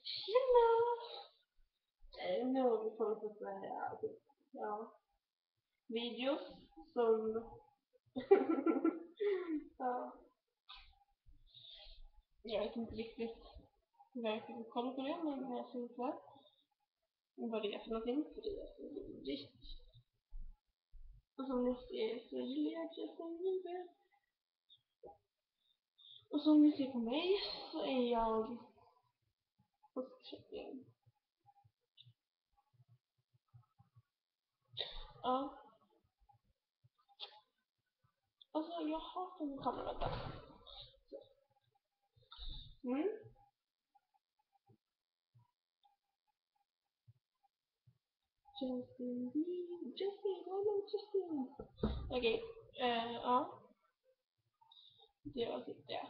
Tjena! Nu har vi kommit på sådär, ja, videos som... ja, jag vet inte riktigt varför vi kollar på det, men jag ser så här. Vad det är för någonting, för det är så vidrigt. Och som ni ser så gillar jag Justin Bieber. Och som ni ser på mig så är jag påskköttning. Ja. Alltså jag hatar min kamera där. Justin Bieber, Justin. Okej, ja. Det var typ det.